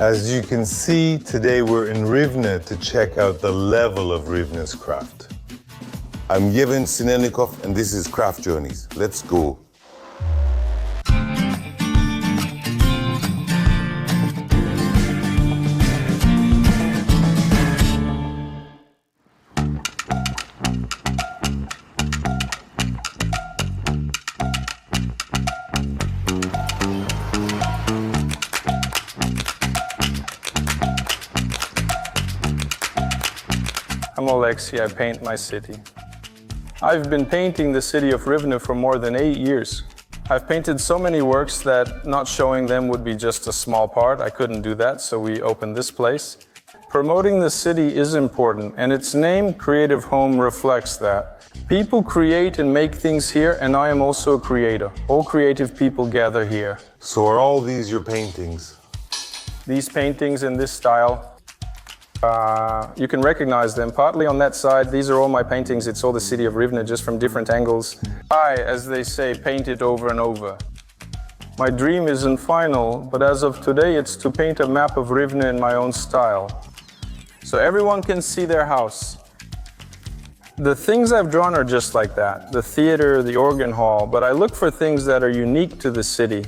As you can see, today we're in Rivne to check out the level of Rivne's craft. I'm Yevhen Sinelnikov and this is Craft Journeys. Let's go. I'm Alexei, I paint my city. I've been painting the city of Rivne for more than 8 years. I've painted so many works that not showing them would be just a small part. I couldn't do that, so we opened this place. Promoting the city is important, and its name, Creative Home, reflects that. People create and make things here, and I am also a creator. All creative people gather here. So are all these your paintings? These paintings in this style, you can recognize them. Partly on that side, these are all my paintings. It's all the city of Rivne, just from different angles. I, as they say, paint it over and over. My dream isn't final, but as of today, it's to paint a map of Rivne in my own style. So everyone can see their house. The things I've drawn are just like that. The theater, the organ hall, but I look for things that are unique to the city.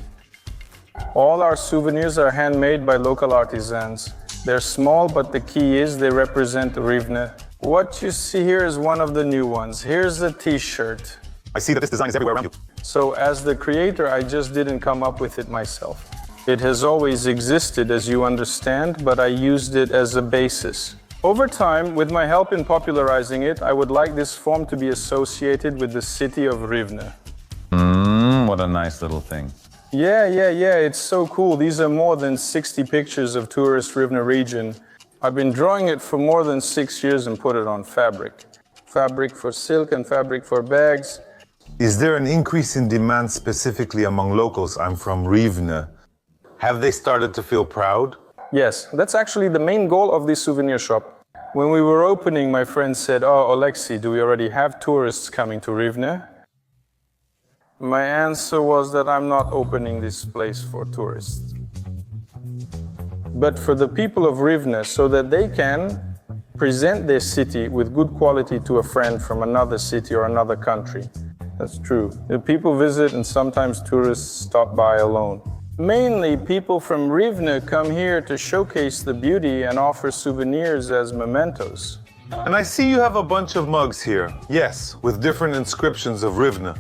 All our souvenirs are handmade by local artisans. They're small, but the key is they represent Rivne. What you see here is one of the new ones. Here's a t-shirt. I see that this design is everywhere around you. So as the creator, I just didn't come up with it myself. It has always existed, as you understand, but I used it as a basis. Over time, with my help in popularizing it, I would like this form to be associated with the city of Rivne. What a nice little thing. Yeah, it's so cool. These are more than 60 pictures of tourist Rivne region. I've been drawing it for more than 6 years and put it on fabric. Fabric for silk and fabric for bags. Is there an increase in demand specifically among locals? I'm from Rivne. Have they started to feel proud? Yes, that's actually the main goal of this souvenir shop. When we were opening, my friend said, "Oh, Alexei, do we already have tourists coming to Rivne?" My answer was that I'm not opening this place for tourists, but for the people of Rivne, so that they can present their city with good quality to a friend from another city or another country. That's true. The people visit and sometimes tourists stop by alone. Mainly, people from Rivne come here to showcase the beauty and offer souvenirs as mementos. And I see you have a bunch of mugs here. Yes, with different inscriptions of Rivne.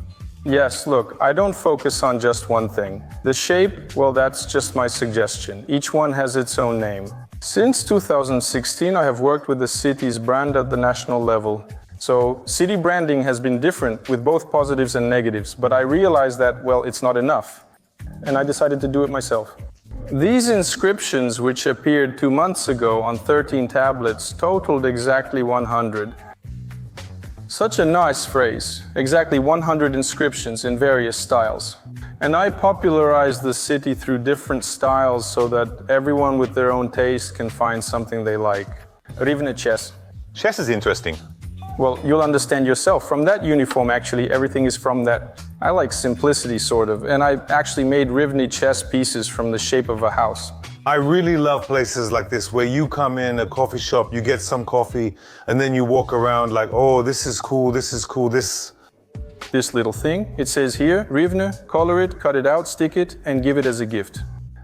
Yes, look, I don't focus on just one thing. The shape, well, that's just my suggestion. Each one has its own name. Since 2016, I have worked with the city's brand at the national level. So city branding has been different with both positives and negatives, but I realized that, well, it's not enough. And I decided to do it myself. These inscriptions, which appeared 2 months ago on 13 tablets, totaled exactly 100. Such a nice phrase, exactly 100 inscriptions in various styles. And I popularized the city through different styles so that everyone with their own taste can find something they like. Rivne chess. Chess is interesting. Well, you'll understand yourself. From that uniform, actually, everything is from that. I like simplicity, sort of, and I actually made Rivne chess pieces from the shape of a house. I really love places like this where you come in a coffee shop, you get some coffee, and then you walk around like, oh, this is cool, this is cool, this little thing, it says here, Rivne, color it, cut it out, stick it, and give it as a gift.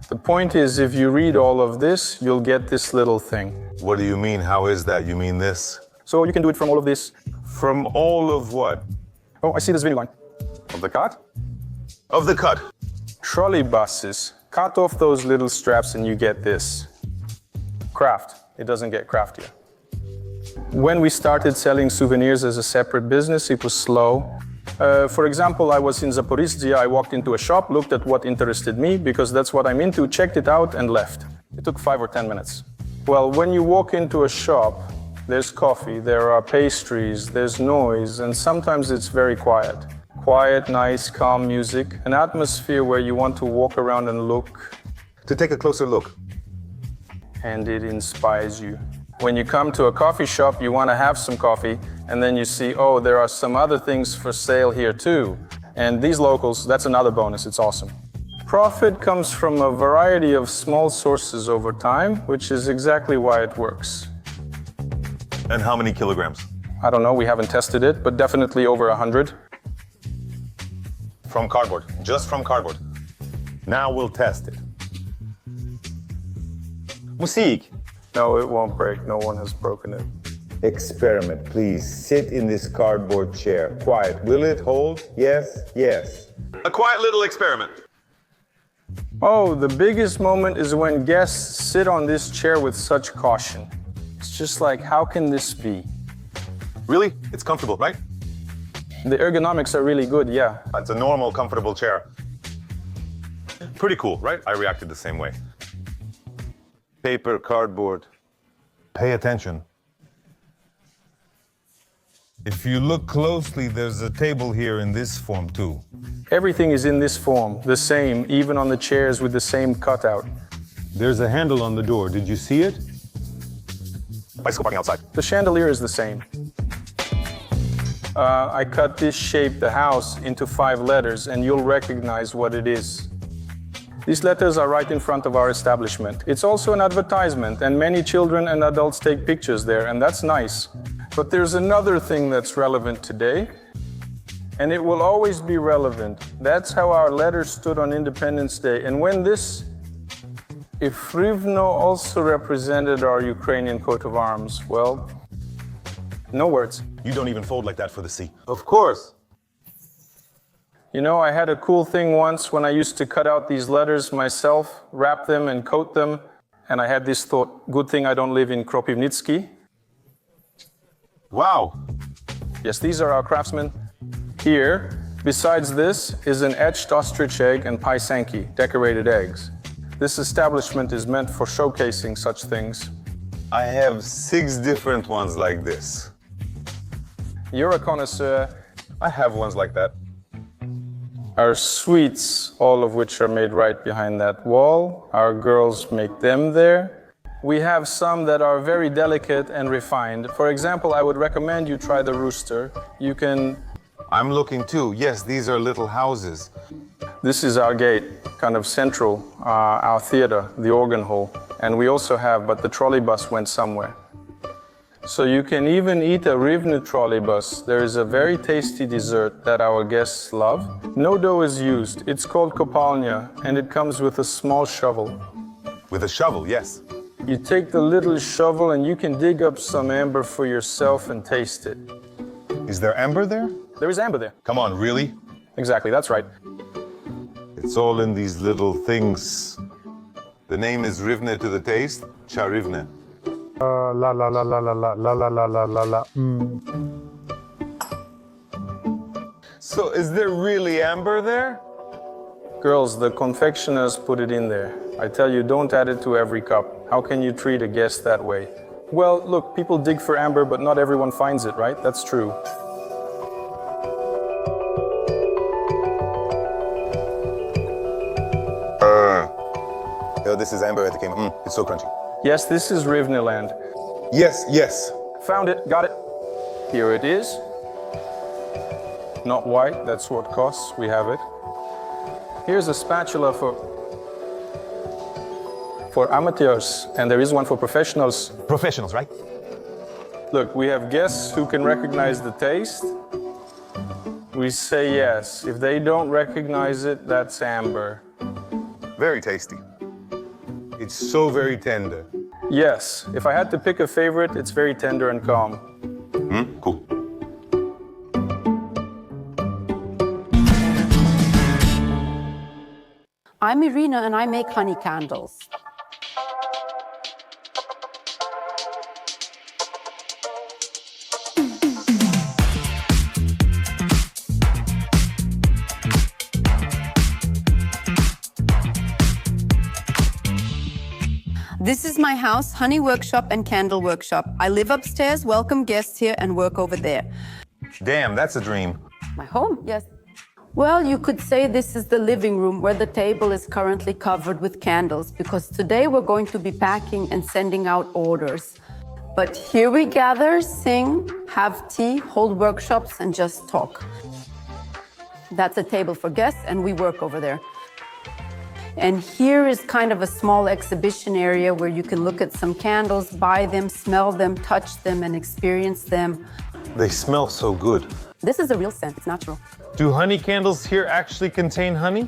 The point is, if you read all of this, you'll get this little thing. What do you mean? How is that? You mean this? So you can do it from all of this. From all of what? Oh, I see this video line. Of the cut? Of the cut. Trolley buses. Cut off those little straps and you get this. Craft. It doesn't get craftier. When we started selling souvenirs as a separate business, it was slow. For example, I was in Polissia, I walked into a shop, looked at what interested me, because that's what I'm into, checked it out and left. It took 5 or 10 minutes. Well, when you walk into a shop, there's coffee, there are pastries, there's noise, and sometimes it's very quiet. Quiet, nice, calm music, an atmosphere where you want to walk around and look. To take a closer look. And it inspires you. When you come to a coffee shop, you want to have some coffee, and then you see, oh, there are some other things for sale here too. And these locals, that's another bonus, it's awesome. Profit comes from a variety of small sources over time, which is exactly why it works. And how many kilograms? I don't know, we haven't tested it, but definitely over 100. From cardboard, just from cardboard. Now we'll test it. Musik. No, it won't break. No one has broken it. Experiment, please. Sit in this cardboard chair. Quiet. Will it hold? Yes, yes. A quiet little experiment. Oh, the biggest moment is when guests sit on this chair with such caution. It's just like, how can this be? Really? It's comfortable, right? The ergonomics are really good, yeah. It's a normal, comfortable chair. Pretty cool, right? I reacted the same way. Paper, cardboard. Pay attention. If you look closely, there's a table here in this form too. Everything is in this form, the same, even on the chairs with the same cutout. There's a handle on the door. Did you see it? Bicycle parking outside. The chandelier is the same. I cut this shape, the house, into 5 letters, and you'll recognize what it is. These letters are right in front of our establishment. It's also an advertisement, and many children and adults take pictures there, and that's nice. But there's another thing that's relevant today, and it will always be relevant. That's how our letters stood on Independence Day. And when this, if Rivne also represented our Ukrainian coat of arms, well, no words. You don't even fold like that for the sea. Of course. You know, I had a cool thing once when I used to cut out these letters myself, wrap them and coat them, and I had this thought, good thing I don't live in Kropivnitsky. Wow. Yes, these are our craftsmen. Here, besides this, is an etched ostrich egg and paisanki, decorated eggs. This establishment is meant for showcasing such things. I have 6 different ones like this. You're a connoisseur. I have ones like that. Our sweets, all of which are made right behind that wall. Our girls make them there. We have some that are very delicate and refined. For example, I would recommend you try the rooster. You can... I'm looking too. Yes, these are little houses. This is our gate, kind of central, our theater, the organ hall. And we also have, but the trolley bus went somewhere. So you can even eat a Rivne trolley bus. There is a very tasty dessert that our guests love. No dough is used. It's called kopalnya, and it comes with a small shovel. With a shovel, yes. You take the little shovel and you can dig up some amber for yourself and taste it. Is there amber there? There is amber there. Come on, really? Exactly, that's right. It's all in these little things. The name is Rivne to the taste, Cha Rivne. La la la la la la la la la la la la. So is there really amber there? Girls, the confectioners put it in there. I tell you, don't add it to every cup. How can you treat a guest that way? Well, look, people dig for amber, but not everyone finds it, right? That's true. Yo, this is amber at the game. It's so crunchy. Yes, this is Rivne land. Yes, yes. Found it, got it. Here it is. Not white, that's what costs, we have it. Here's a spatula for amateurs, and there is one for professionals. Professionals, right? Look, we have guests who can recognize the taste. We say yes. If they don't recognize it, that's amber. Very tasty. It's so very tender. Yes, if I had to pick a favorite, it's very tender and calm. Cool. I'm Irina and I make honey candles. This is my house, honey workshop and candle workshop. I live upstairs, welcome guests here, and work over there. Damn, that's a dream. My home, yes. Well, you could say this is the living room where the table is currently covered with candles, because today we're going to be packing and sending out orders. But here we gather, sing, have tea, hold workshops, and just talk. That's a table for guests, and we work over there. And here is kind of a small exhibition area where you can look at some candles, buy them, smell them, touch them, and experience them. They smell so good. This is a real scent, it's natural. Do honey candles here actually contain honey?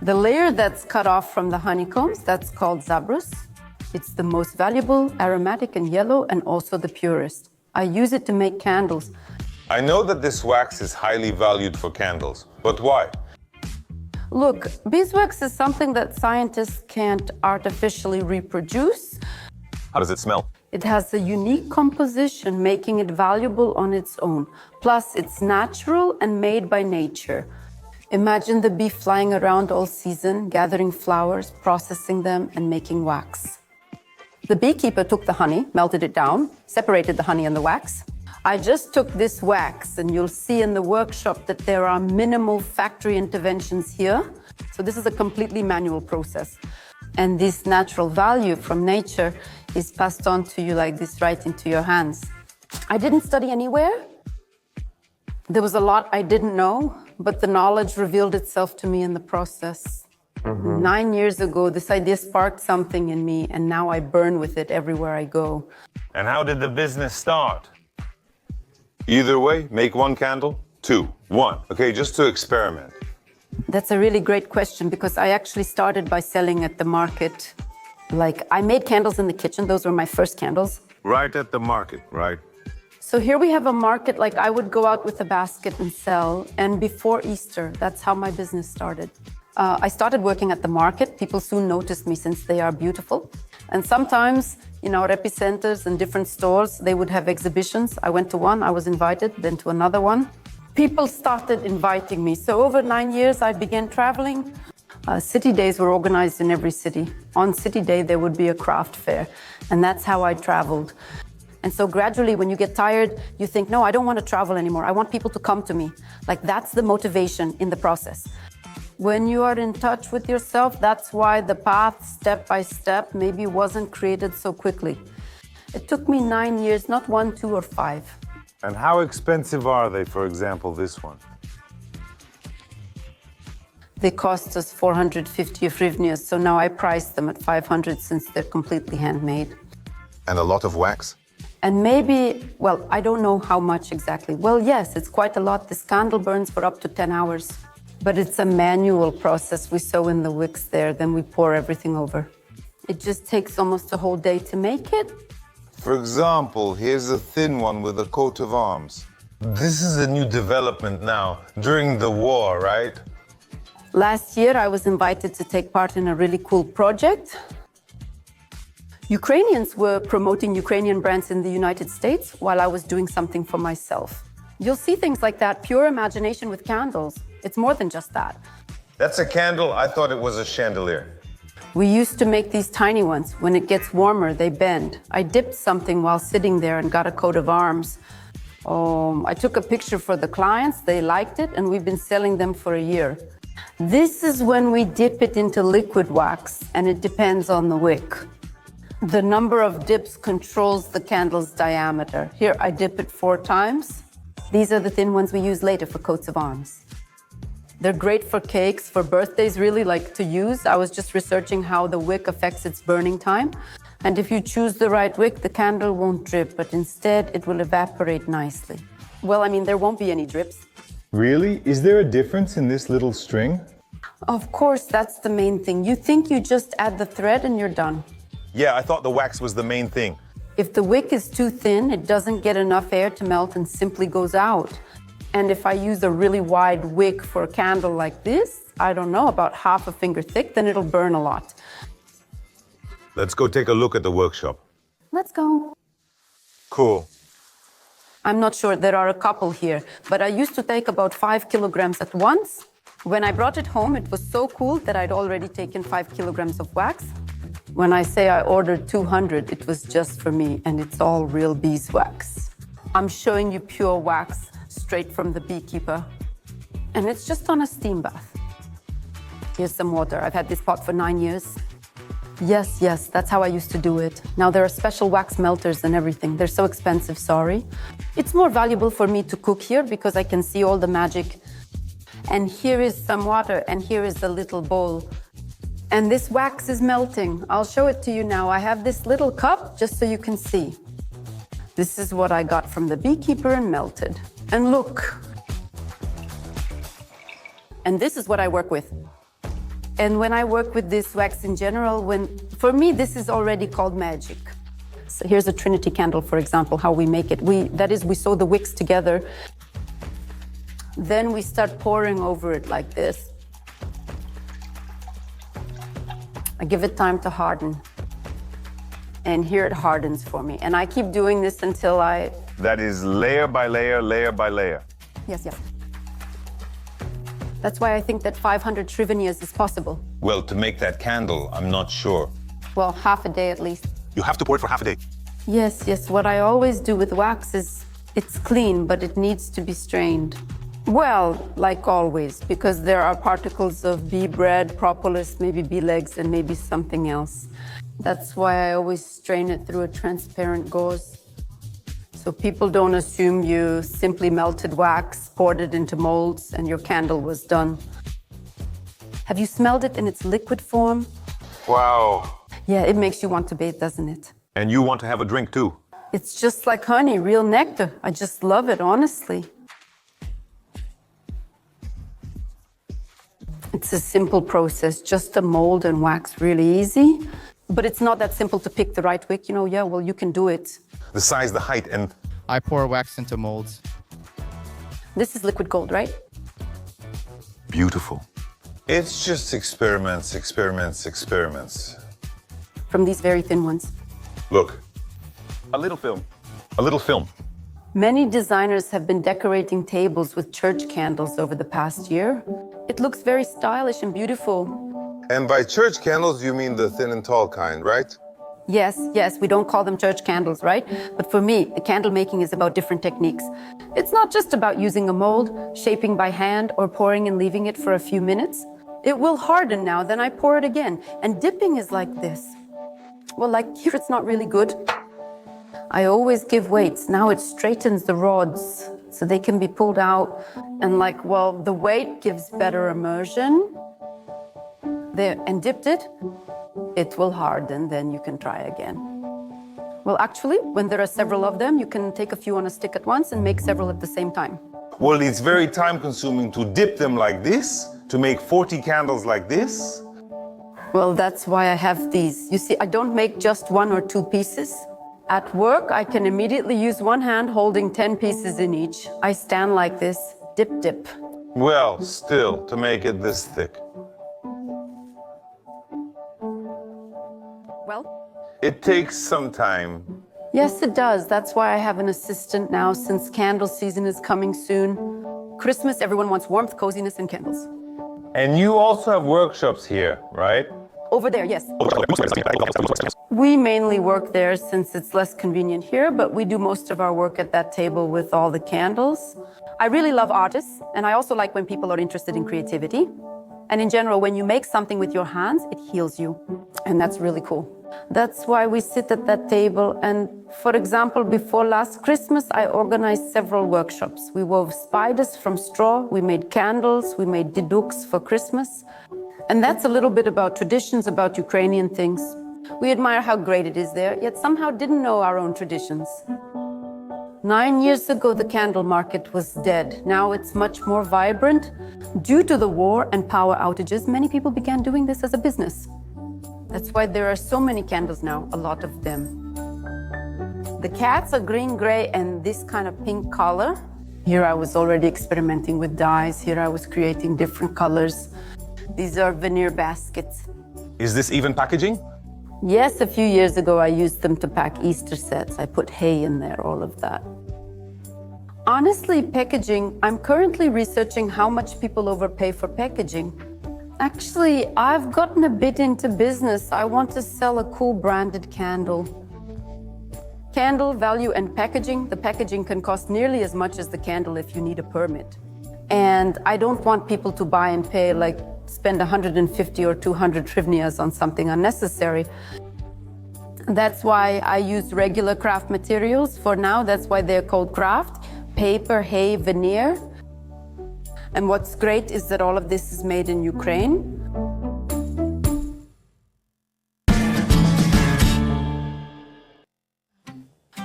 The layer that's cut off from the honeycombs, that's called zabrus. It's the most valuable, aromatic and yellow, and also the purest. I use it to make candles. I know that this wax is highly valued for candles, but why? Look, beeswax is something that scientists can't artificially reproduce. How does it smell? It has a unique composition, making it valuable on its own. Plus, it's natural and made by nature. Imagine the bee flying around all season, gathering flowers, processing them, and making wax. The beekeeper took the honey, melted it down, separated the honey and the wax. I just took this wax, and you'll see in the workshop that there are minimal factory interventions here. So this is a completely manual process. And this natural value from nature is passed on to you like this, right into your hands. I didn't study anywhere. There was a lot I didn't know, but the knowledge revealed itself to me in the process. 9 years ago, this idea sparked something in me, and now I burn with it everywhere I go. And how did the business start? Either way, make 1 candle, 2, 1. Okay, just to experiment. That's a really great question because I actually started by selling at the market. Like, I made candles in the kitchen. Those were my first candles. Right at the market, right? So here we have a market, like I would go out with a basket and sell. And before Easter, that's how my business started. I started working at the market. People soon noticed me since they are beautiful. And sometimes in our epicenters and different stores, they would have exhibitions. I went to one, I was invited, then to another one. People started inviting me. So over 9 years, I began traveling. City days were organized in every city. On City Day, there would be a craft fair. And that's how I traveled. And so gradually, when you get tired, you think, no, I don't want to travel anymore. I want people to come to me. Like, that's the motivation in the process. When you are in touch with yourself, that's why the path, step by step, maybe wasn't created so quickly. It took me 9 years, not 1, 2, or 5. And how expensive are they, for example, this one? They cost us 450 Rivne, so now I price them at 500 since they're completely handmade. And a lot of wax? And maybe, well, I don't know how much exactly. Well, yes, it's quite a lot. This candle burns for up to 10 hours. But it's a manual process. We sew in the wicks there, then we pour everything over. It just takes almost a whole day to make it. For example, here's a thin one with a coat of arms. This is a new development now, during the war, right? Last year, I was invited to take part in a really cool project. Ukrainians were promoting Ukrainian brands in the United States while I was doing something for myself. You'll see things like that, pure imagination with candles. It's more than just that. That's a candle? I thought it was a chandelier. We used to make these tiny ones. When it gets warmer, they bend. I dipped something while sitting there and got a coat of arms. I took a picture for the clients, they liked it, and we've been selling them for a year. This is when we dip it into liquid wax, and it depends on the wick. The number of dips controls the candle's diameter. Here, I dip it 4 times. These are the thin ones we use later for coats of arms. They're great for cakes, for birthdays, really, like to use. I was just researching how the wick affects its burning time. And if you choose the right wick, the candle won't drip, but instead it will evaporate nicely. Well, I mean, there won't be any drips. Really? Is there a difference in this little string? Of course, that's the main thing. You think you just add the thread and you're done. Yeah, I thought the wax was the main thing. If the wick is too thin, it doesn't get enough air to melt and simply goes out. And if I use a really wide wick for a candle like this, I don't know, about half a finger thick, then it'll burn a lot. Let's go take a look at the workshop. Let's go. Cool. I'm not sure, there are a couple here, but I used to take about 5 kilograms at once. When I brought it home, it was so cool that I'd already taken 5 kilograms of wax. When I say I ordered 200, it was just for me, and it's all real beeswax. I'm showing you pure wax straight from the beekeeper. And it's just on a steam bath. Here's some water. I've had this pot for 9 years. Yes, that's how I used to do it. Now there are special wax melters and everything. They're so expensive, sorry. It's more valuable for me to cook here because I can see all the magic. And here is some water, and here is a little bowl. And this wax is melting. I'll show it to you now. I have this little cup just so you can see. This is what I got from the beekeeper and melted. And look. And this is what I work with. And when I work with this wax in general, for me, this is already called magic. So here's a Trinity candle, for example, how we make it. We sew the wicks together. Then we start pouring over it like this. I give it time to harden. And here it hardens for me. And I keep doing this until That is layer by layer, layer by layer. Yes. That's why I think that 500 Souvenirs is possible. Well, to make that candle, I'm not sure. Well, half a day at least. You have to pour it for half a day. Yes. What I always do with wax is it's clean, but it needs to be strained. Well, like always, because there are particles of bee bread, propolis, maybe bee legs, and maybe something else. That's why I always strain it through a transparent gauze. So people don't assume you simply melted wax, poured it into molds, and your candle was done. Have you smelled it in its liquid form? Wow. Yeah, it makes you want to bathe, doesn't it? And you want to have a drink too. It's just like honey, real nectar. I just love it, honestly. It's a simple process, just a mold and wax, really easy. But it's not that simple to pick the right wick. You can do it. The size, the height, and I pour wax into molds. This is liquid gold, right? beautiful. It's just experiments. From these very thin ones. Look, A little film. A little film. Many designers have been decorating tables with church candles over the past year. It looks very stylish and beautiful. and by church candles, you mean the thin and tall kind, right? Yes, we don't call them church candles, right? But for me, candle making is about different techniques. It's not just about using a mold, shaping by hand, or pouring and leaving it for a few minutes. It will harden now, then I pour it again. And dipping is like this. Well, like here, it's not really good. I always give weights. Now it straightens the rods so they can be pulled out. And the weight gives better immersion. There, and dipped it. It will harden, then you can try again. Well, actually, when there are several of them, you can take a few on a stick at once and make several at the same time. Well, it's very time-consuming to dip them like this, to make 40 candles like this. Well, that's why I have these. You see, I don't make just 1 or 2 pieces. At work, I can immediately use one hand holding 10 pieces in each. I stand like this, dip. Well, still, to make it this thick. Well, It takes some time. yes, it does. That's why I have an assistant now, since candle season is coming soon. Christmas, everyone wants warmth, coziness, and candles. And you also have workshops here, right? Over there, yes. We mainly work there since it's less convenient here, but we do most of our work at that table with all the candles. I really love artists, and I also like when people are interested in creativity. And in general, when you make something with your hands, it heals you. And that's really cool. That's why we sit at that table. And for example, before last Christmas, I organized several workshops. We wove spiders from straw, we made candles, we made diduks for Christmas. And that's a little bit about traditions, about Ukrainian things. We admire how great it is there, yet somehow didn't know our own traditions. 9 years ago, the candle market was dead. Now it's much more vibrant. Due to the war and power outages, many people began doing this as a business. That's why there are so many candles now, a lot of them. The cats are green, gray, and this kind of pink color. Here I was already experimenting with dyes. Here I was creating different colors. These are veneer baskets. Is this even packaging? Yes, a few years ago I used them to pack Easter sets. I put hay in there, all of that. Honestly, packaging, I'm currently researching how much people overpay for packaging. Actually, I've gotten a bit into business. I want to sell a cool branded candle. Candle, value, and packaging. The packaging can cost nearly as much as the candle if you need a permit. And I don't want people to buy and pay, spend 150 or 200 hryvnias on something unnecessary. That's why I use regular craft materials for now. That's why they're called craft. Paper, hay, veneer. And what's great is that all of this is made in Ukraine.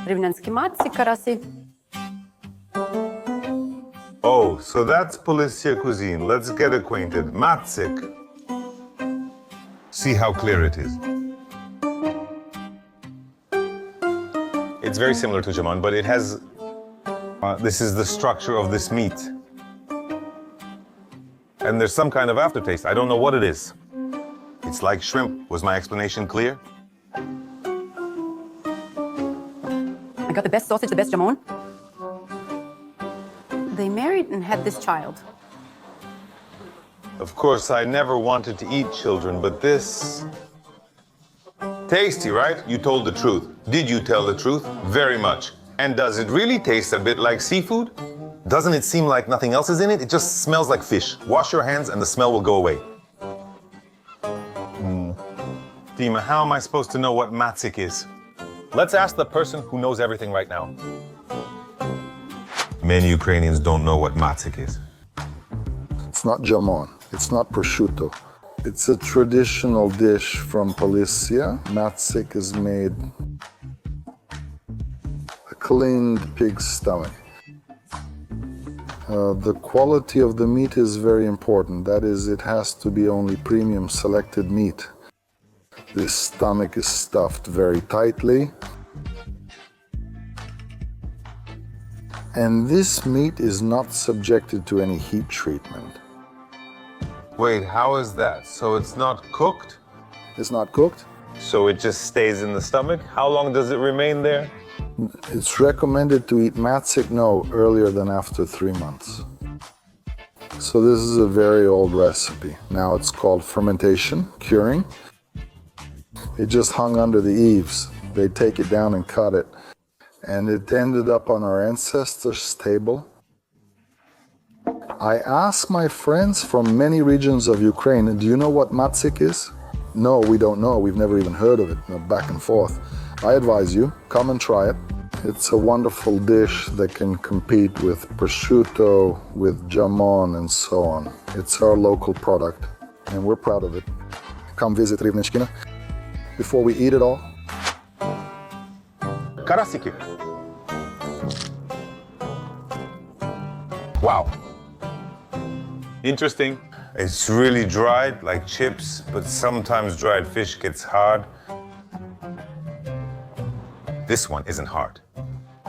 Rivnenski matci karasi. Oh, so that's Polissia cuisine. Let's get acquainted. Matsik. See how clear it is. It's very similar to jamon, but it has... This is the structure of this meat. And there's some kind of aftertaste. I don't know what it is. It's like shrimp. Was my explanation clear? I got the best sausage, the best jamon. They married and had this child. Of course, I never wanted to eat children, but this... Tasty, right? You told the truth. Did you tell the truth? Very much. And does it really taste a bit like seafood? Doesn't it seem like nothing else is in it? It just smells like fish. Wash your hands and the smell will go away. Dima, how am I supposed to know what matsik is? Let's ask the person who knows everything right now. Many Ukrainians don't know what matsik is. It's not jamon. It's not prosciutto. It's a traditional dish from Polissia. Matsik is made a cleaned pig's stomach. The quality of the meat is very important. That is, it has to be only premium selected meat. This stomach is stuffed very tightly. And this meat is not subjected to any heat treatment. Wait, how is that? So it's not cooked? It's not cooked. So it just stays in the stomach? How long does it remain there? It's recommended to eat matsik no earlier than after 3 months. So this is a very old recipe. Now it's called fermentation, curing. It just hung under the eaves. They take it down and cut it. And it ended up on our ancestors' table. I asked my friends from many regions of Ukraine, do you know what matsik is? No, we don't know. We've never even heard of it. Back and forth. I advise you, come and try it. It's a wonderful dish that can compete with prosciutto, with jamon, and so on. It's our local product, and we're proud of it. Come visit Rivnechkina. Before we eat it all, Karasiki. Wow. Interesting. It's really dried, like chips, but sometimes dried fish gets hard. This one isn't hard.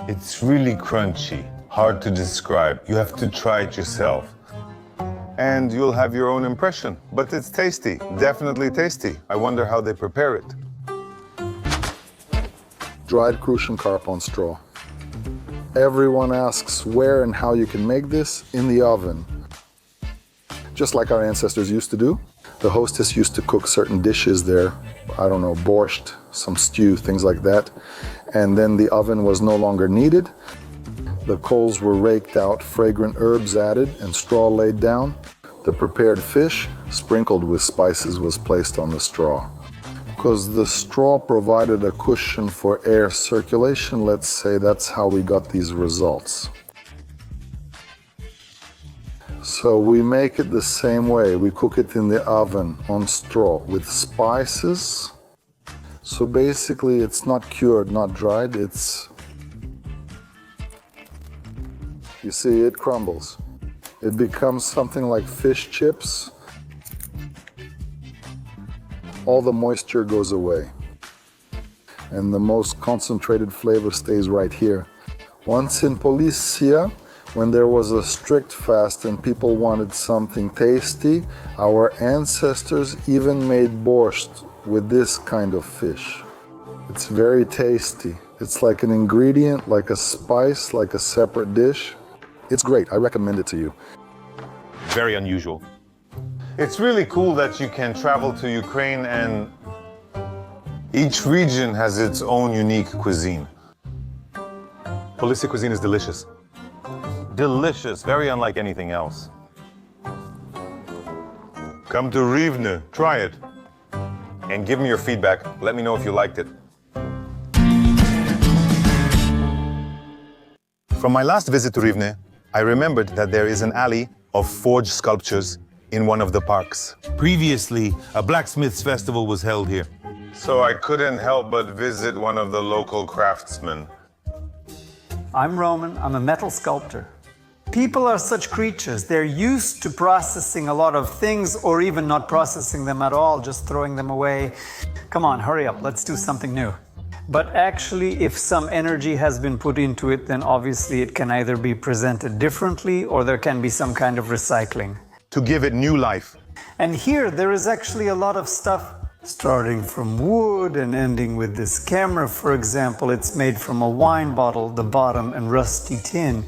It's really crunchy, hard to describe. You have to try it yourself. And you'll have your own impression. But it's tasty, definitely tasty. I wonder how they prepare it. dried crucian carp on straw. Everyone asks where and how you can make this in the oven. Just like our ancestors used to do. The hostess used to cook certain dishes there, I don't know, borscht, some stew, things like that. And then the oven was no longer needed. The coals were raked out, fragrant herbs added, and straw laid down. The prepared fish, sprinkled with spices, was placed on the straw. Because the straw provided a cushion for air circulation, let's say that's how we got these results. So we make it the same way. We cook it in the oven on straw with spices. So basically it's not cured, not dried, you see, it crumbles. It becomes something like fish chips. All the moisture goes away. And the most concentrated flavor stays right here. Once in Polissia, when there was a strict fast and people wanted something tasty, our ancestors even made borscht with this kind of fish. It's very tasty. It's like an ingredient, like a spice, like a separate dish. It's great. I recommend it to you. Very unusual. It's really cool that you can travel to Ukraine and each region has its own unique cuisine. Polissia cuisine is delicious. Delicious, very unlike anything else. Come to Rivne, try it. And give me your feedback. Let me know if you liked it. From my last visit to Rivne, I remembered that there is an alley of forged sculptures in one of the parks. Previously, a Blacksmiths festival was held here. So I couldn't help but visit one of the local craftsmen. I'm Roman, I'm a metal sculptor. People are such creatures. They're used to processing a lot of things or even not processing them at all, just throwing them away. Come on, hurry up, let's do something new. But actually, if some energy has been put into it, then obviously it can either be presented differently or there can be some kind of recycling. To give it new life. And here, there is actually a lot of stuff starting from wood and ending with this camera, for example. It's made from a wine bottle, the bottom, and rusty tin.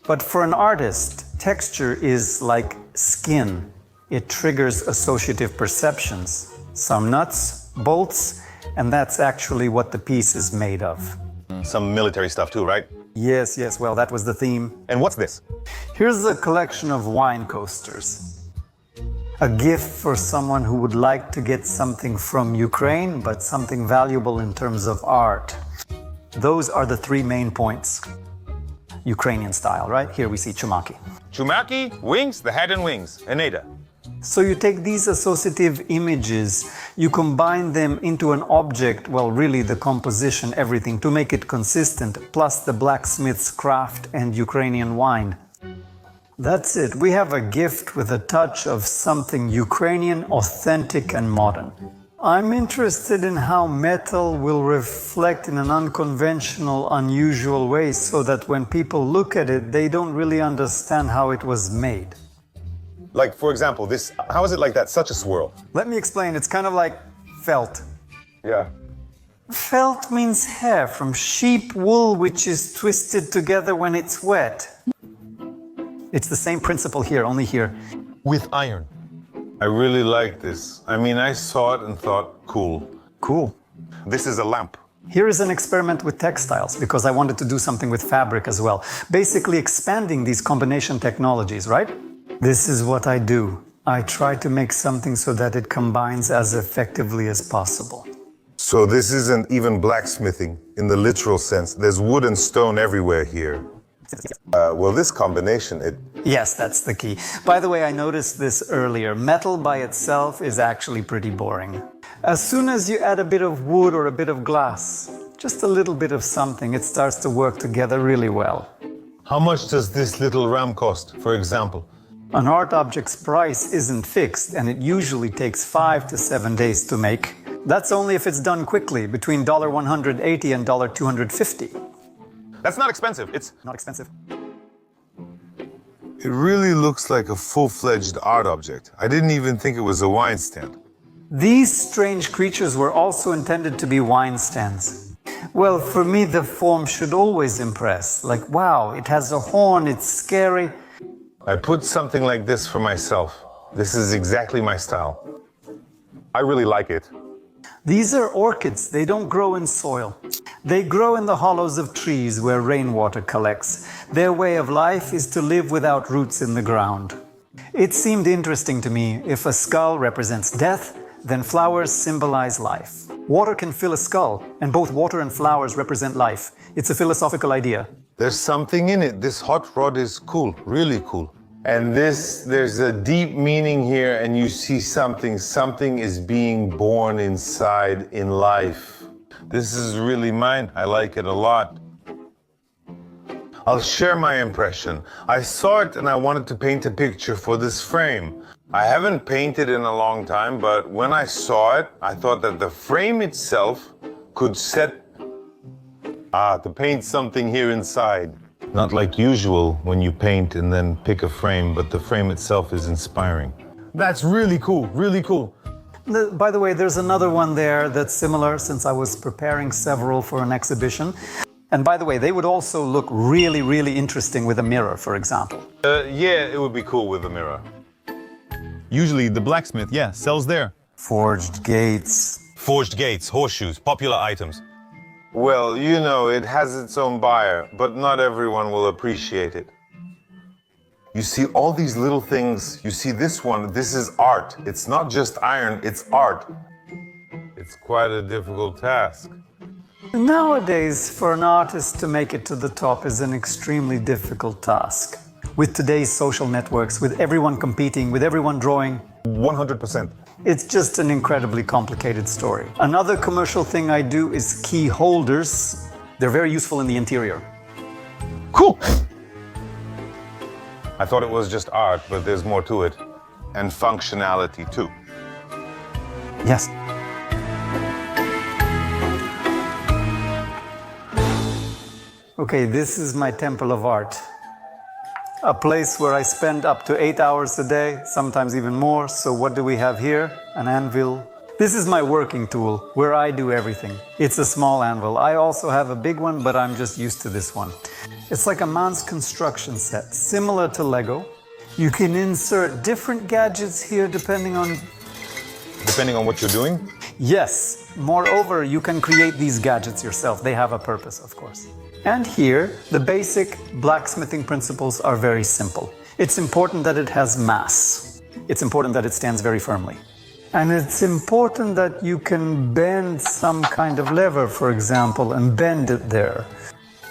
But for an artist, texture is like skin. It triggers associative perceptions. Some nuts, bolts, and that's actually what the piece is made of. Some military stuff too, right? Yes, well, that was the theme. And what's this? Here's a collection of wine coasters. A gift for someone who would like to get something from Ukraine, but something valuable in terms of art. Those are the three main points. Ukrainian style, right? Here we see chumaki. Chumaki, wings, the head and wings. Eneda. So you take these associative images, you combine them into an object, well, really the composition, everything, to make it consistent, plus the blacksmith's craft and Ukrainian wine. That's it. We have a gift with a touch of something Ukrainian, authentic and modern. I'm interested in how metal will reflect in an unconventional, unusual way so that when people look at it, they don't really understand how it was made. Like, for example, this, how is it like that? Such a swirl. Let me explain. It's kind of like felt. Yeah. Felt means hair from sheep wool, which is twisted together when it's wet. It's the same principle here, only here. With iron. I really like this. I mean, I saw it and thought, cool. Cool. This is a lamp. Here is an experiment with textiles, because I wanted to do something with fabric as well. Basically expanding these combination technologies, right? This is what I do. I try to make something so that it combines as effectively as possible. So this isn't even blacksmithing in the literal sense. There's wood and stone everywhere here. Well, this combination, Yes, that's the key. By the way, I noticed this earlier. Metal by itself is actually pretty boring. As soon as you add a bit of wood or a bit of glass, just a little bit of something, it starts to work together really well. How much does this little ram cost, for example? An art object's price isn't fixed, and it usually takes 5 to 7 days to make. That's only if it's done quickly, between $180 and $250. That's not expensive. It's Not expensive. It really looks like a full-fledged art object. I didn't even think it was a wine stand. These strange creatures were also intended to be wine stands. Well, for me, the form should always impress. Like, wow, it has a horn, it's scary. I put something like this for myself. This is exactly my style. I really like it. These are orchids. They don't grow in soil. They grow in the hollows of trees where rainwater collects. Their way of life is to live without roots in the ground. It seemed interesting to me. If a skull represents death, then flowers symbolize life. Water can fill a skull, and both water and flowers represent life. It's a philosophical idea. There's something in it. This hot rod is cool, really cool. And there's a deep meaning here, and you see something is being born inside in life. This is really mine. I like it a lot. I'll share my impression. I saw it and I wanted to paint a picture for this frame. I haven't painted in a long time, but when I saw it, I thought that the frame itself could to paint something here inside. Not like usual when you paint and then pick a frame, but the frame itself is inspiring. That's really cool, really cool. By the way, there's another one there that's similar, since I was preparing several for an exhibition. And by the way, they would also look really, really interesting with a mirror, for example. Yeah, it would be cool with a mirror. Usually the blacksmith, yeah, sells there. Forged gates. Forged gates, horseshoes, popular items. Well, you know, it has its own buyer, but not everyone will appreciate it. You see all these little things. You see this one, this is art. It's not just iron, it's art. It's quite a difficult task. Nowadays, for an artist to make it to the top is an extremely difficult task. With today's social networks, with everyone competing, with everyone drawing. 100%. It's just an incredibly complicated story. Another commercial thing I do is key holders. They're very useful in the interior. Cool! I thought it was just art, but there's more to it. And functionality too. Yes. Okay, this is my temple of art. A place where I spend up to 8 hours a day, sometimes even more. So what do we have here? An anvil. This is my working tool, where I do everything. It's a small anvil. I also have a big one, but I'm just used to this one. It's like a man's construction set, similar to Lego. You can insert different gadgets here depending on... Depending on what you're doing? Yes. Moreover, you can create these gadgets yourself. They have a purpose, of course. And here, the basic blacksmithing principles are very simple. It's important that it has mass. It's important that it stands very firmly. And it's important that you can bend some kind of lever, for example, and bend it there.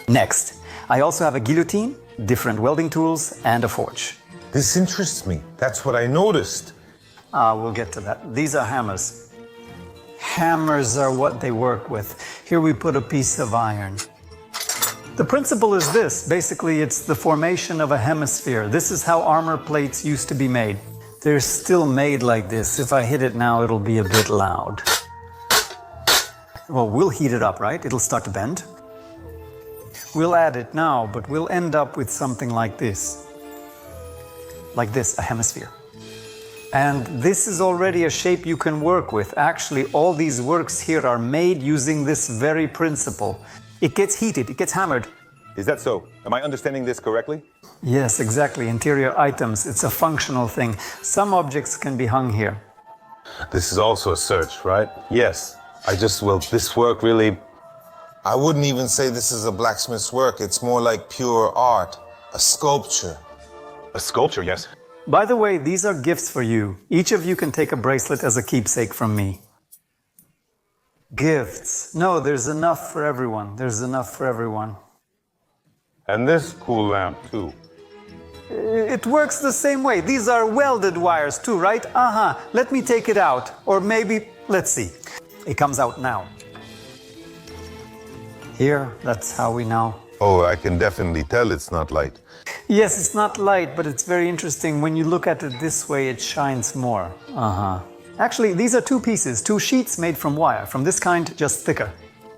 Next, I also have a guillotine, different welding tools, and a forge. This interests me. That's what I noticed. We'll get to that. These are hammers. Hammers are what they work with. Here we put a piece of iron. The principle is this. Basically, it's the formation of a hemisphere. This is how armor plates used to be made. They're still made like this. If I hit it now, it'll be a bit loud. Well, we'll heat it up, right? It'll start to bend. We'll add it now, but we'll end up with something like this. Like this, a hemisphere. And this is already a shape you can work with. Actually, all these works here are made using this very principle. It gets heated, it gets hammered. Is that so? Am I understanding this correctly? Yes, exactly. Interior items. It's a functional thing. Some objects can be hung here. This is also a search, right? Yes. This work really... I wouldn't even say this is a blacksmith's work. It's more like pure art, a sculpture. A sculpture, yes. By the way, these are gifts for you. Each of you can take a bracelet as a keepsake from me. Gifts. No, there's enough for everyone. There's enough for everyone. And this cool lamp, too. It works the same way. These are welded wires, too, right? Let me take it out. Or maybe, let's see. It comes out now. Here, that's how we know. Oh, I can definitely tell it's not light. Yes, it's not light, but it's very interesting. When you look at it this way, it shines more. Actually, these are two pieces, two sheets made from wire. From this kind, just thicker.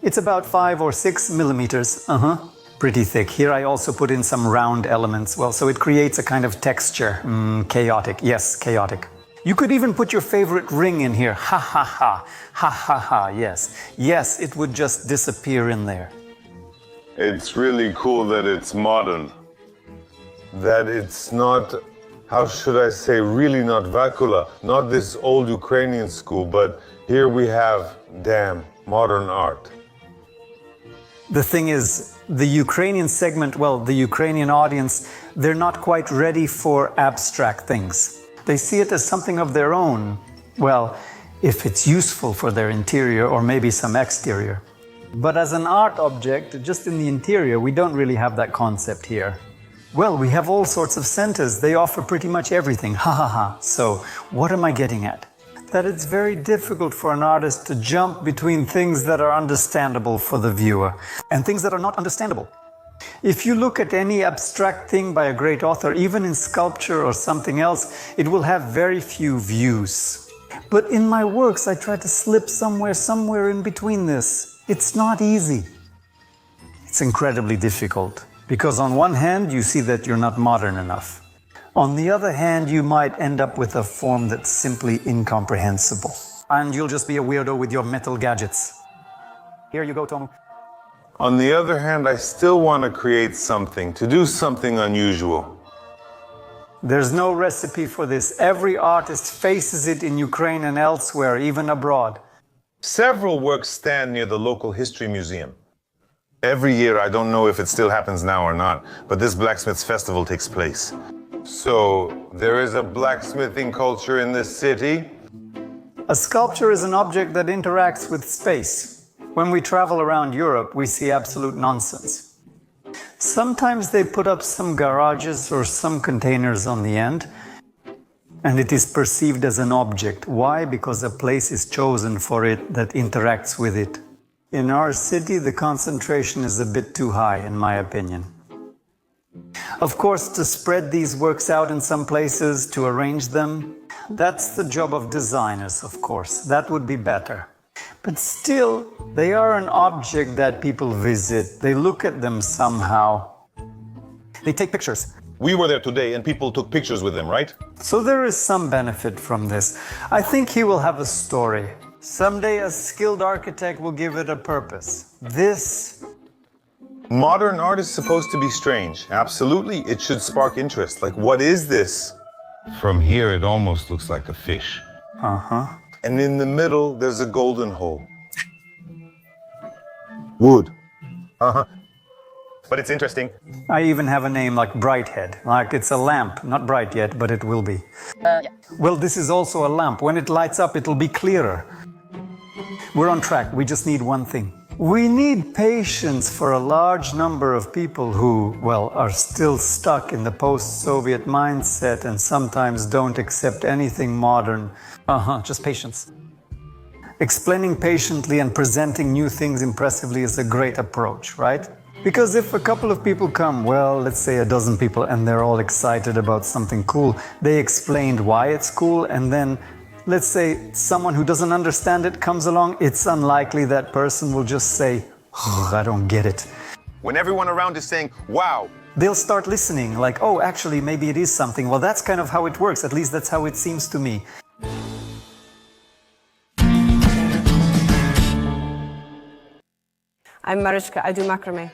It's about 5 or 6 millimeters. Pretty thick. Here I also put in some round elements. Well, so it creates a kind of texture. Chaotic. Yes, chaotic. You could even put your favorite ring in here. Ha ha ha. Ha ha ha. Yes. Yes, it would just disappear in there. It's really cool that it's modern. That it's not, how should I say, really not Vakula, not this old Ukrainian school, but here we have, damn, modern art. The thing is, the Ukrainian segment, well, the Ukrainian audience, they're not quite ready for abstract things. They see it as something of their own. Well, if it's useful for their interior or maybe some exterior. But as an art object, just in the interior, we don't really have that concept here. Well, we have all sorts of centers. They offer pretty much everything. Ha ha ha. So, what am I getting at? That it's very difficult for an artist to jump between things that are understandable for the viewer and things that are not understandable. If you look at any abstract thing by a great author, even in sculpture or something else, it will have very few views. But in my works, I try to slip somewhere in between this. It's not easy. It's incredibly difficult. Because on one hand, you see that you're not modern enough. On the other hand, you might end up with a form that's simply incomprehensible. And you'll just be a weirdo with your metal gadgets. Here you go, Tomu. On the other hand, I still want to create something, to do something unusual. There's no recipe for this. Every artist faces it in Ukraine and elsewhere, even abroad. Several works stand near the local history museum. Every year, I don't know if it still happens now or not, but this Blacksmiths festival takes place. So, there is a blacksmithing culture in this city? A sculpture is an object that interacts with space. When we travel around Europe, we see absolute nonsense. Sometimes they put up some garages or some containers on the end, and it is perceived as an object. Why? Because a place is chosen for it that interacts with it. In our city, the concentration is a bit too high, in my opinion. Of course, to spread these works out in some places, to arrange them, that's the job of designers, of course. That would be better. But still, they are an object that people visit. They look at them somehow. They take pictures. We were there today and people took pictures with them, right? So there is some benefit from this. I think he will have a story. Someday a skilled architect will give it a purpose. This... Modern art is supposed to be strange. Absolutely, it should spark interest. Like, what is this? From here, it almost looks like a fish. Uh-huh. And in the middle, there's a golden hole. Wood. Uh-huh. But it's interesting. I even have a name like Brighthead. Like it's a lamp, not bright yet, but it will be. Yeah. Well, this is also a lamp. When it lights up, it'll be clearer. We're on track. We just need one thing. We need patience for a large number of people who, well, are still stuck in the post-Soviet mindset and sometimes don't accept anything modern. Just patience. Explaining patiently and presenting new things impressively is a great approach, right? Because if a couple of people come, well, let's say a dozen people, and they're all excited about something cool, they explained why it's cool, and then let's say someone who doesn't understand it comes along, it's unlikely that person will just say, oh, I don't get it. When everyone around is saying, wow, they'll start listening, like, oh, actually, maybe it is something. Well, that's kind of how it works. At least that's how it seems to me. I'm Mariska, I do macrame.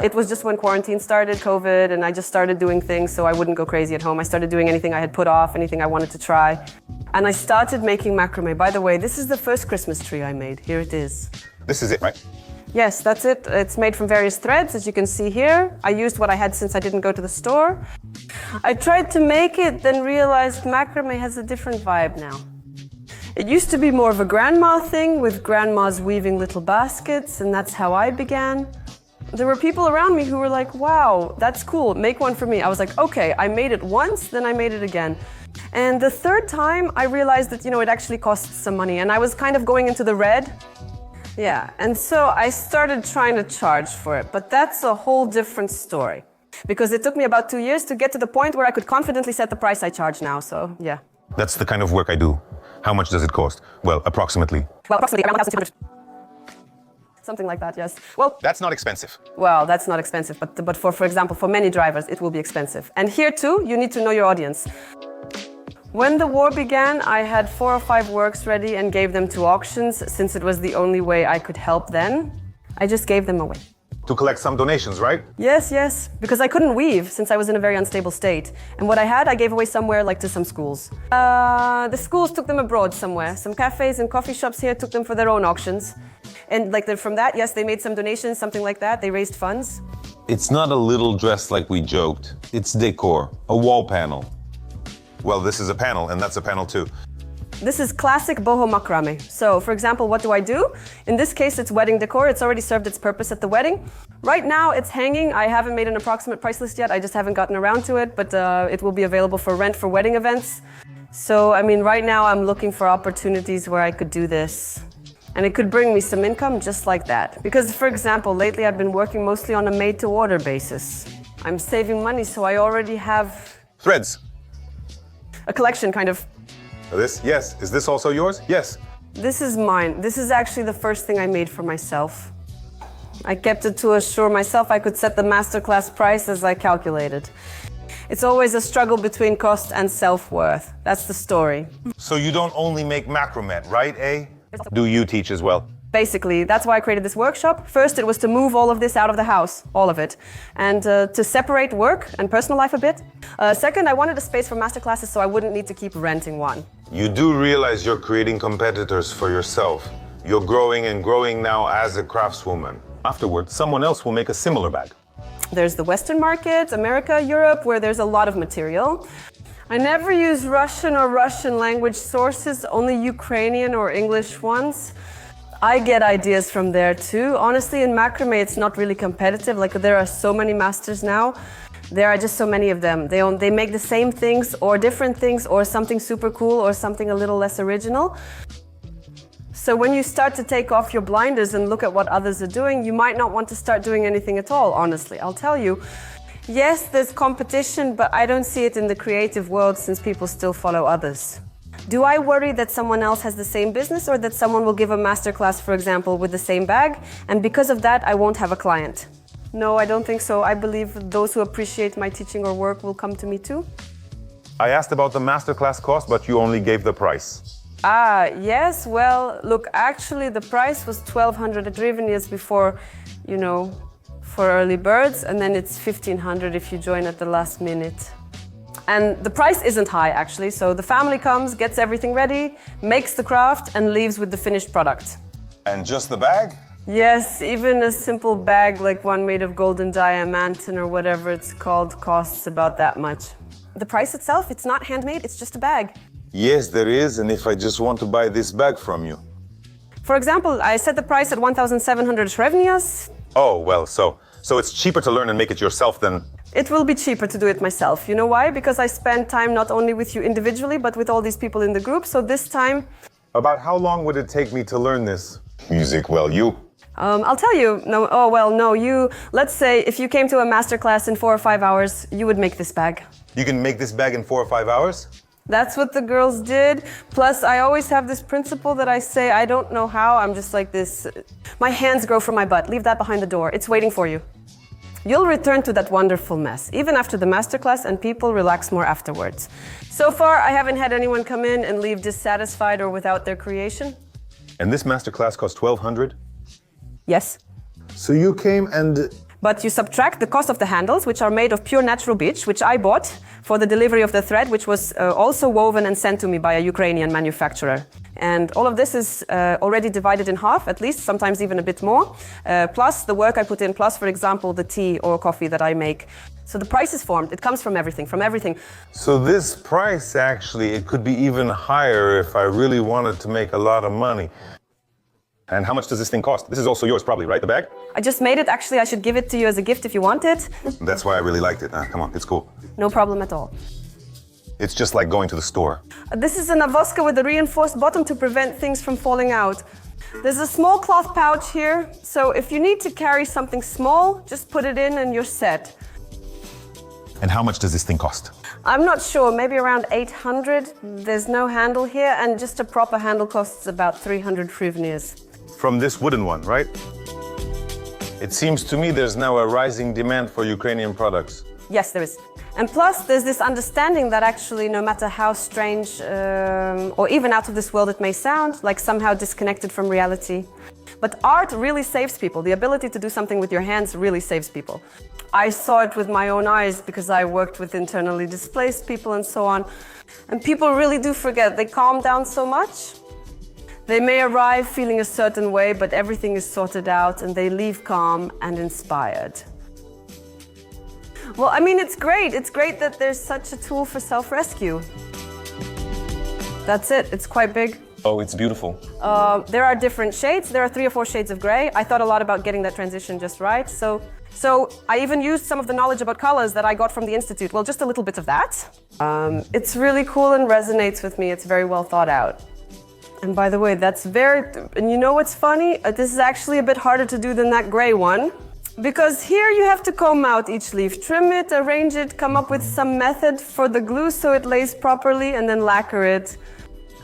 It was just when quarantine started, COVID, and I just started doing things so I wouldn't go crazy at home. I started doing anything I had put off, anything I wanted to try. And I started making macrame. By the way, this is the first Christmas tree I made. Here it is. this is it, right? Yes, that's it. It's made from various threads, as you can see here. I used what I had since I didn't go to the store. I tried to make it, then realized macrame has a different vibe now. It used to be more of a grandma thing, with grandmas weaving little baskets, and that's how I began. There were people around me who were like, wow, that's cool, make one for me. I was like, okay, I made it once, then I made it again. And the third time, I realized that, it actually costs some money, and I was kind of going into the red. Yeah, and so I started trying to charge for it, but that's a whole different story. Because it took me about 2 years to get to the point where I could confidently set the price I charge now, so yeah. That's the kind of work I do. How much does it cost? Well, approximately. Well, approximately around 1,200. Something like that, yes. Well, that's not expensive. Well, that's not expensive, but for example, for many drivers, it will be expensive. And here too, you need to know your audience. When the war began, I had 4 or 5 works ready and gave them to auctions, since it was the only way I could help then. I just gave them away. To collect some donations, right? Yes, because I couldn't weave since I was in a very unstable state. And what I had, I gave away somewhere, like to some schools. The schools took them abroad somewhere. Some cafes and coffee shops here took them for their own auctions. And from that, yes, they made some donations, something like that. They raised funds. It's not a little dress like we joked. It's decor, a wall panel. Well, this is a panel, and that's a panel too. This is classic boho macrame. So, for example, what do I do? In this case, it's wedding decor. It's already served its purpose at the wedding. Right now, it's hanging. I haven't made an approximate price list yet. I just haven't gotten around to it, but it will be available for rent for wedding events. So, right now I'm looking for opportunities where I could do this. And it could bring me some income just like that. Because, for example, lately I've been working mostly on a made-to-order basis. I'm saving money, so I already have... Threads. A collection, kind of. This? Yes. Is this also yours? Yes. This is mine. This is actually the first thing I made for myself. I kept it to assure myself I could set the masterclass price as I calculated. It's always a struggle between cost and self-worth. That's the story. So you don't only make macrame, right, eh? Do you teach as well? Basically, that's why I created this workshop. First, it was to move all of this out of the house, all of it, and to separate work and personal life a bit. Second, I wanted a space for masterclasses so I wouldn't need to keep renting one. You do realize you're creating competitors for yourself. You're growing and growing now as a craftswoman. Afterwards, someone else will make a similar bag. There's the Western market, America, Europe, where there's a lot of material. I never use Russian or Russian language sources, only Ukrainian or English ones. I get ideas from there too. Honestly, in macrame, it's not really competitive. There are so many masters now. There are just so many of them. They make the same things or different things or something super cool or something a little less original. So when you start to take off your blinders and look at what others are doing, you might not want to start doing anything at all, honestly. I'll tell you, yes, there's competition, but I don't see it in the creative world since people still follow others. Do I worry that someone else has the same business or that someone will give a masterclass, for example, with the same bag, and because of that, I won't have a client? No, I don't think so. I believe those who appreciate my teaching or work will come to me too. I asked about the masterclass cost, but you only gave the price. Ah, yes. Well, look, actually the price was 1,200 at Rivne before, you know, for early birds, and then it's 1,500 if you join at the last minute. And the price isn't high, actually. So the family comes, gets everything ready, makes the craft, and leaves with the finished product. And just the bag? Yes, even a simple bag like one made of golden diamantin or whatever it's called costs about that much. The price itself, it's not handmade, it's just a bag. Yes, there is, and if I just want to buy this bag from you. For example, I set the price at 1,700 Rivne. Oh, well, so it's cheaper to learn and make it yourself than... It will be cheaper to do it myself. You know why? Because I spend time not only with you individually, but with all these people in the group. So this time... About how long would it take me to learn this music? Well, you... I'll tell you. No, oh, well, no, you... Let's say if you came to a masterclass in 4 or 5 hours, you would make this bag. You can make this bag in 4 or 5 hours? That's what the girls did. Plus, I always have this principle that I say, I don't know how, I'm just like this. My hands grow from my butt. Leave that behind the door. It's waiting for you. You'll return to that wonderful mess, even after the masterclass, and people relax more afterwards. So far, I haven't had anyone come in and leave dissatisfied or without their creation. And this masterclass cost 1,200? Yes. So you came and... But you subtract the cost of the handles, which are made of pure natural beech, which I bought for the delivery of the thread, which was also woven and sent to me by a Ukrainian manufacturer. And all of this is already divided in half, at least, sometimes even a bit more, plus the work I put in, plus, for example, the tea or coffee that I make. So the price is formed. It comes from everything, from everything. So this price, actually, it could be even higher if I really wanted to make a lot of money. And how much does this thing cost? This is also yours, probably, right? The bag? I just made it. Actually, I should give it to you as a gift if you want it. That's why I really liked it. Come on, it's cool. No problem at all. It's just like going to the store. This is an avoska with a reinforced bottom to prevent things from falling out. There's a small cloth pouch here, so if you need to carry something small, just put it in and you're set. And how much does this thing cost? I'm not sure, maybe around 800. There's no handle here, and just a proper handle costs about 300 Rivne. From this wooden one, right? It seems to me there's now a rising demand for Ukrainian products. Yes, there is. And plus, there's this understanding that actually, no matter how strange or even out of this world it may sound, like somehow disconnected from reality, but art really saves people. The ability to do something with your hands really saves people. I saw it with my own eyes because I worked with internally displaced people and so on. And people really do forget. They calm down so much. They may arrive feeling a certain way, but everything is sorted out and they leave calm and inspired. Well, I mean, it's great. It's great that there's such a tool for self-rescue. That's it. It's quite big. Oh, it's beautiful. There are different shades. There are 3 or 4 shades of gray. I thought a lot about getting that transition just right. So I even used some of the knowledge about colors that I got from the Institute. Well, just a little bit of that. It's really cool and resonates with me. It's very well thought out. And by the way, and you know what's funny? This is actually a bit harder to do than that gray one. Because here you have to comb out each leaf, trim it, arrange it, come up with some method for the glue so it lays properly, and then lacquer it.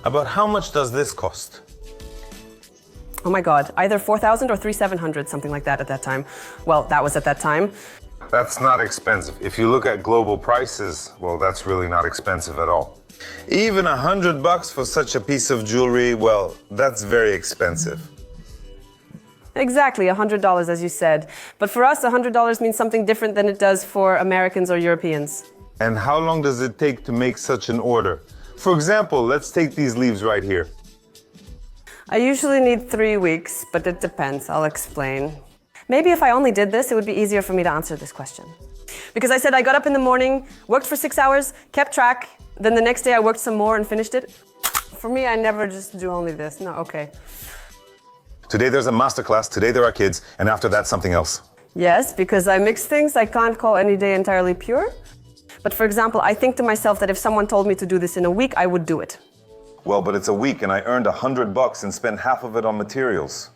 About how much does this cost? Oh my God, either 4,000 or 3,700, something like that at that time. Well, that was at that time. That's not expensive. If you look at global prices, well, that's really not expensive at all. Even $100 for such a piece of jewelry, well, that's very expensive. Exactly, $100, as you said. But for us, $100 means something different than it does for Americans or Europeans. And how long does it take to make such an order? For example, let's take these leaves right here. I usually need 3 weeks, but it depends. I'll explain. Maybe if I only did this, it would be easier for me to answer this question. Because I said I got up in the morning, worked for 6 hours, kept track, then the next day I worked some more and finished it. For me, I never just do only this. No, okay. Today there's a masterclass, today there are kids, and after that something else. Yes, because I mix things. I can't call any day entirely pure. But for example, I think to myself that if someone told me to do this in a week, I would do it. Well, but it's a week and I earned $100 and spent half of it on materials.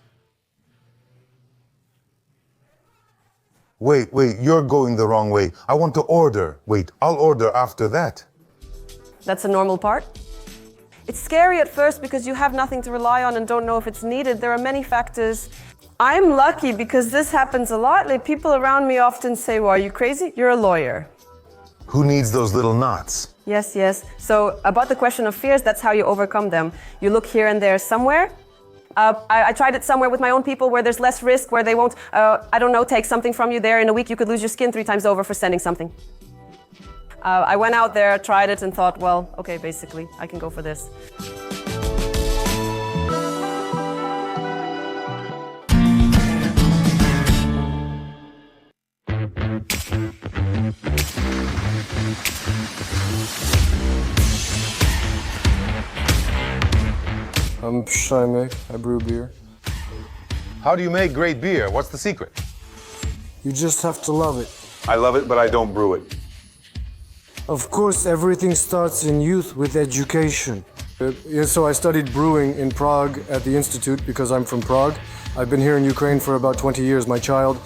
Wait, you're going the wrong way. I want to order. Wait, I'll order after that. That's a normal part. It's scary at first because you have nothing to rely on and don't know if it's needed. There are many factors. I'm lucky because this happens a lot. Like, people around me often say, well, are you crazy? You're a lawyer. Who needs those little knots? Yes, yes. So about the question of fears, that's how you overcome them. You look here and there somewhere. I tried it somewhere with my own people where there's less risk, where they won't, I don't know, take something from you there. In a week you could lose your skin 3 times over for sending something. I went out there, tried it and thought, well, okay, basically, I can go for this. I'm Shaimek. I brew beer. How do you make great beer? What's the secret? You just have to love it. I love it, but I don't brew it. Of course, everything starts in youth with education. So I studied brewing in Prague at the Institute because I'm from Prague. I've been here in Ukraine for about 20 years, my child.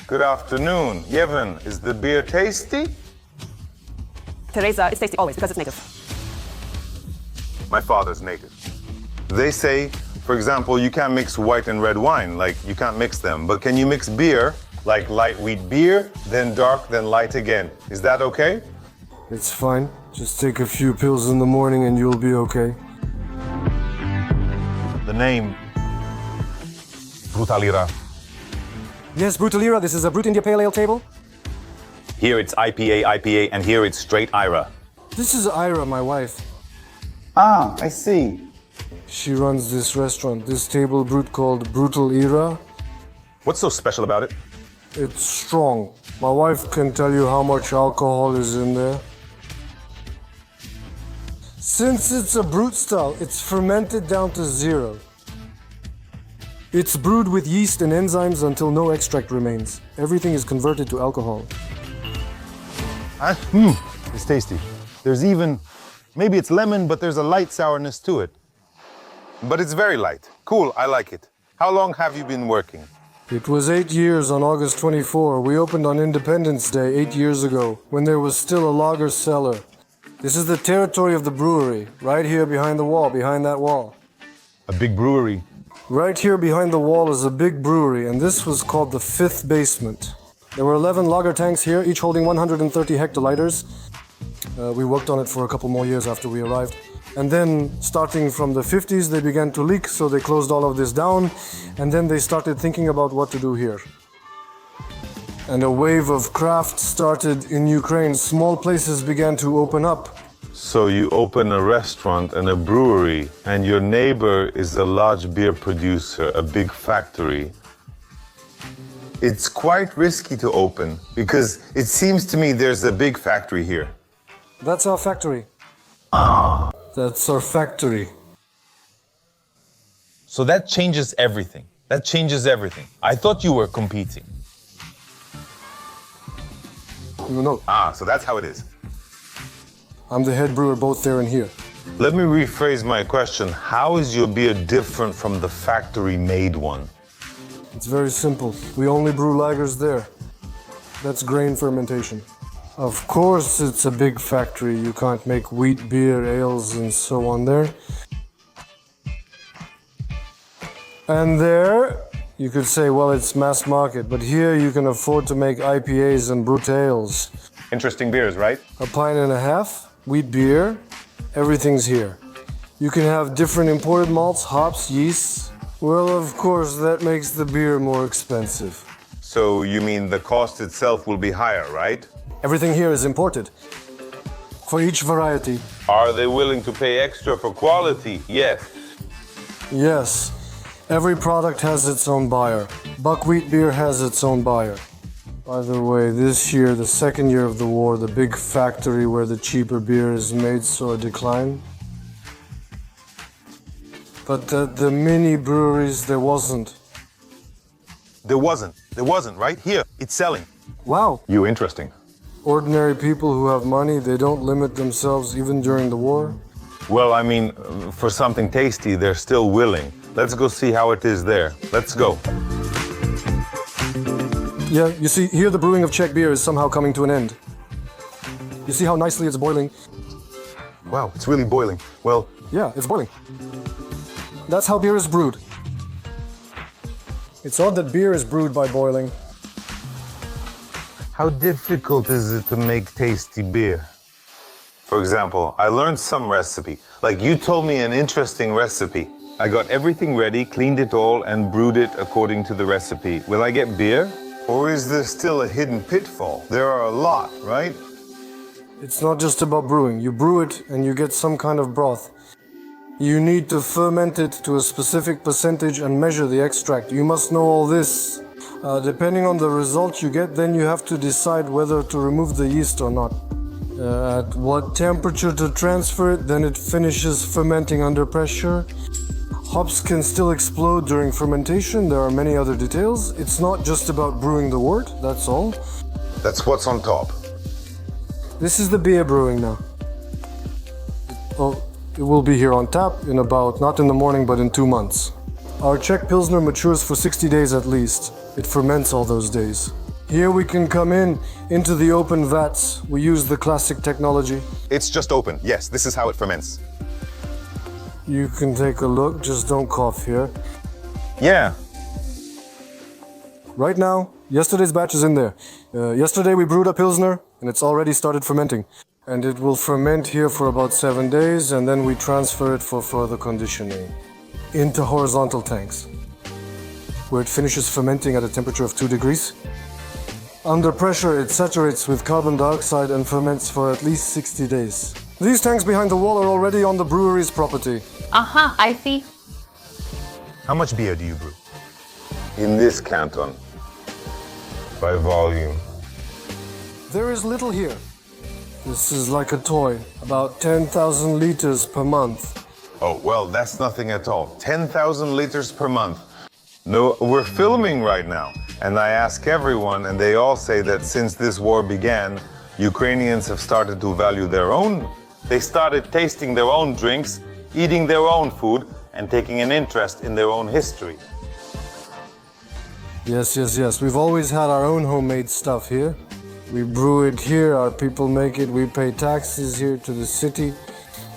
Good afternoon. Yevhen, is the beer tasty? Teresa, it's tasty always because it's native. My father's native. They say, for example, you can't mix white and red wine, like you can't mix them. But can you mix beer, like light wheat beer, then dark, then light again? Is that okay? It's fine. Just take a few pills in the morning and you'll be okay. The name Brutalira. Yes, Brutalira, this is a Brut India Pale Ale table. Here it's IPA, and here it's straight IRA. This is Ira, my wife. Ah, I see. She runs this restaurant, this table brut called Brutal Era. What's so special about it? It's strong. My wife can tell you how much alcohol is in there. Since it's a brut style, it's fermented down to 0. It's brewed with yeast and enzymes until no extract remains. Everything is converted to alcohol. It's tasty. There's even, maybe it's lemon, but there's a light sourness to it. But it's very light. Cool, I like it. How long have you been working? It was 8 years on August 24. We opened on Independence Day 8 years ago, when there was still a lager cellar. This is the territory of the brewery, right here behind the wall, behind that wall. A big brewery. Right here behind the wall is a big brewery, and this was called the 5th basement. There were 11 lager tanks here, each holding 130 hectoliters. We worked on it for a couple more years after we arrived. And then, starting from the 50s, they began to leak, so they closed all of this down, and then they started thinking about what to do here. And a wave of craft started in Ukraine. Small places began to open up. So you open a restaurant and a brewery, and your neighbor is a large beer producer, a big factory. It's quite risky to open, because it seems to me there's a big factory here. That's our factory. That's our factory. So that changes everything. That changes everything. I thought you were competing. No, So that's how it is. I'm the head brewer both there and here. Let me rephrase my question. How is your beer different from the factory-made one? It's very simple. We only brew lagers there. That's grain fermentation. Of course, it's a big factory. You can't make wheat beer, ales, and so on there. And there, you could say, well, it's mass market. But here, you can afford to make IPAs and brut ales. Interesting beers, right? A pint and a half, wheat beer, everything's here. You can have different imported malts, hops, yeasts. Well, of course, that makes the beer more expensive. So you mean the cost itself will be higher, right? Everything here is imported. For each variety. Are they willing to pay extra for quality? Yes. Yes. Every product has its own buyer. Buckwheat beer has its own buyer. By the way, this year, the second year of the war, the big factory where the cheaper beer is made saw a decline. But at the mini breweries, there wasn't. There wasn't, right? Here, it's selling. Wow. You interesting. Ordinary people who have money, they don't limit themselves even during the war. Well, I mean, for something tasty, they're still willing. Let's go see how it is there. Let's go. Yeah, you see, here the brewing of Czech beer is somehow coming to an end. You see how nicely it's boiling? Wow, it's really boiling. Well, yeah, it's boiling. That's how beer is brewed. It's odd that beer is brewed by boiling. how difficult is it to make tasty beer? For example, I learned some recipe. Like you told me an interesting recipe. I got everything ready, cleaned it all, and brewed it according to the recipe. Will I get beer? Or is there still a hidden pitfall? There are a lot, right? It's not just about brewing. You brew it and you get some kind of broth. You need to ferment it to a specific percentage and measure the extract. You must know all this. Depending on the result you get, then you have to decide whether to remove the yeast or not. At what temperature to transfer it, then it finishes fermenting under pressure. Hops can still explode during fermentation. There are many other details. It's not just about brewing the wort, that's all. That's what's on top. This is the beer brewing now. It will be here on tap in about, not in the morning, but in 2 months. Our Czech Pilsner matures for 60 days at least. It ferments all those days. Here we can come into the open vats. We use the classic technology. It's just open. Yes, this is how it ferments. You can take a look, just don't cough here. Yeah. Right now, yesterday's batch is in there. Yesterday we brewed a Pilsner and it's already started fermenting. And it will ferment here for about 7 days and then we transfer it for further conditioning into horizontal tanks, where it finishes fermenting at a temperature of 2 degrees. Under pressure, it saturates with carbon dioxide and ferments for at least 60 days. These tanks behind the wall are already on the brewery's property. Aha, I see. How much beer do you brew? In this canton, by volume. There is little here. This is like a toy, about 10,000 liters per month. Oh, well, that's nothing at all. 10,000 liters per month. No, we're filming right now. And I ask everyone, and they all say that since this war began, Ukrainians have started to value their own. They started tasting their own drinks, eating their own food, and taking an interest in their own history. Yes. We've always had our own homemade stuff here. We brew it here, our people make it, we pay taxes here to the city.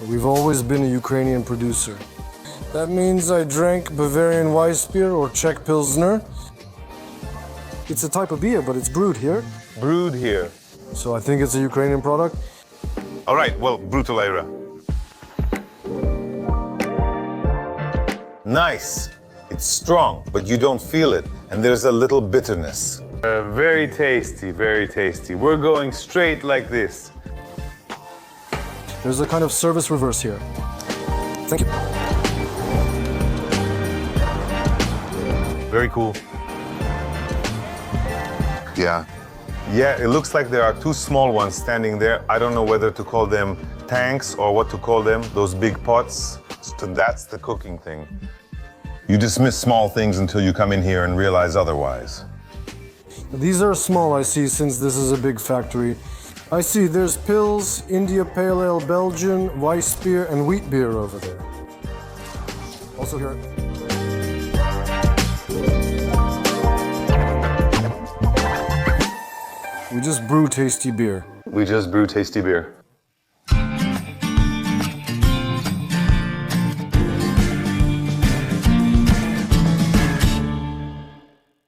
We've always been a Ukrainian producer. That means I drank Bavarian Weissbier or Czech Pilsner. It's a type of beer, but it's brewed here. Brewed here. So I think it's a Ukrainian product. All right, well, Brutaleira. Nice. It's strong, but you don't feel it. And there's a little bitterness. Very tasty, very tasty. We're going straight like this. There's a kind of service reverse here. Thank you. Very cool. Yeah. Yeah, it looks like there are 2 small ones standing there. I don't know whether to call them tanks or what to call them, those big pots. So that's the cooking thing. You dismiss small things until you come in here and realize otherwise. These are small, I see, since this is a big factory. I see there's Pils, India Pale Ale, Belgian, Weissbier, and wheat beer over there. Also here. We just brew tasty beer. We just brew tasty beer.